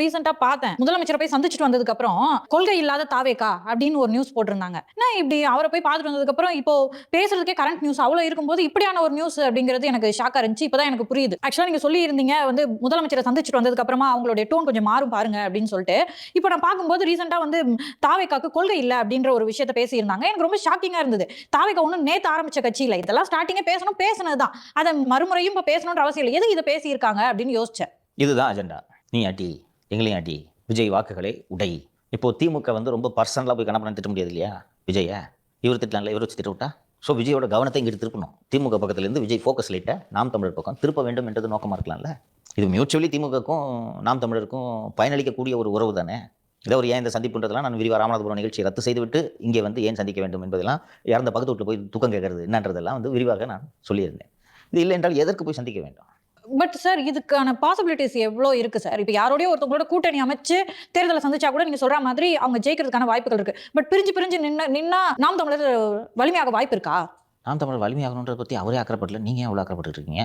ரீசெண்டா பார்த்தேன். முதலமைச்சரை போய் சந்திச்சுட்டு வந்ததுக்கு அப்புறம் கொள்கை இல்லாத தாவேகா அப்படின்னு ஒரு நியூஸ் போட்டிருந்தாங்க. நான் இப்படி அவரை போய் பார்த்துட்டு வந்ததுக்கு அப்புறம் இப்போ பேசுறதுக்கே கரண்ட் நியூஸ் அவ்வளவு இருக்கும்போது இப்படியான ஒரு நியூஸ் அப்படிங்கிறது எனக்கு ஷாக்கா இருந்துச்சு. இப்பதான் எனக்கு புரியுது. ஆக்சுவலா நீங்க சொல்லி இருந்தீங்க வந்து முதலமைச்சரை சந்திச்சுட்டு வந்ததுக்கு அப்புறமா அவங்களுடைய டோன் கொஞ்சம் மாறும் பாருங்க அப்படின்னு சொல்லிட்டு. இப்போ நான் பார்க்கும்போது ரீசெண்டா வந்து தாவேகாக்கு கொள்கை இல்ல அப்படின்ற ஒரு விஷயத்தை பேசியிருந்தாங்க. எனக்கு ரொம்ப ஷாக்கிங்கா இருந்தது. தாவேகா ஒன்னும் நேத்து ஆரம்பிச்ச கட்சி இல்ல. இதெல்லாம் ஸ்டார்டிங்கே பேசினதுதான். அதை மறுமுறையும் இப்ப பேசணும்ன்ற அவசியம் இல்லை. எது இதை பேசியிருக்காங்க அப்படின்னு யோசிச்சேன். இதுதான் அஜெண்டா. நீ அடி, எங்களையும் அடி, விஜய் வாக்குகளை உடை. இப்போ திமுக வந்து ரொம்ப பர்சனலாக போய் கணப்பன திட்ட முடியாது இல்லையா விஜய? இவர் திட்டலாம்ல, இவர் வச்சு திட்ட விட்டா. ஸோ விஜயோட கவனத்தை இங்கிட்டு திருப்பணும். திமுக பக்கத்துலேருந்து விஜய் ஃபோக்கஸ் லைட்டை நாம் தமிழர் பக்கம் திருப்ப வேண்டும் என்றது நோக்கமாக இருக்கலாம்ல. இது மியூச்சுவலி திமுகக்கும் நாம் தமிழருக்கும் பயனளிக்கக்கூடிய ஒரு உறவு தானே. இதை ஒரு ஏன் இந்த சந்திப்புன்றதெல்லாம் நான் விரிவாக ராமநாதபுரம் நிகழ்ச்சியை ரத்து செய்துவிட்டு இங்கே வந்து ஏன் சந்திக்க வேண்டும் என்பதெல்லாம், இறந்த பக்கத்து வீட்டில் போய் துக்கம் கேட்கறது என்னன்றதெல்லாம் வந்து விரிவாக நான் சொல்லியிருந்தேன். இது இல்லை என்றால் எதற்கு போய் சந்திக்க வேண்டும்? பட் சார் இதுக்கான பாசிபிலிட்டிஸ் எவ்வளோ இருக்கு சார்? இப்போ யாரோடய ஒருத்தவங்களோட கூட்டணி அமைச்சு தேர்தலை சந்திச்சா கூட நீங்க சொல்ற மாதிரி அவங்க ஜெயிக்கிறதுக்கான வாய்ப்புகள் இருக்கு. பட் பிரிஞ்சு நின்னா நாம் தமிழர் வலிமையாக வாய்ப்பு இருக்கா? நாம் தமிழர் வலிமையாகணுன்றதை பற்றி அவரே அக்கறைப்படல, நீங்கள் எவ்வளோ அக்கறைப்பட்டு இருக்கீங்க?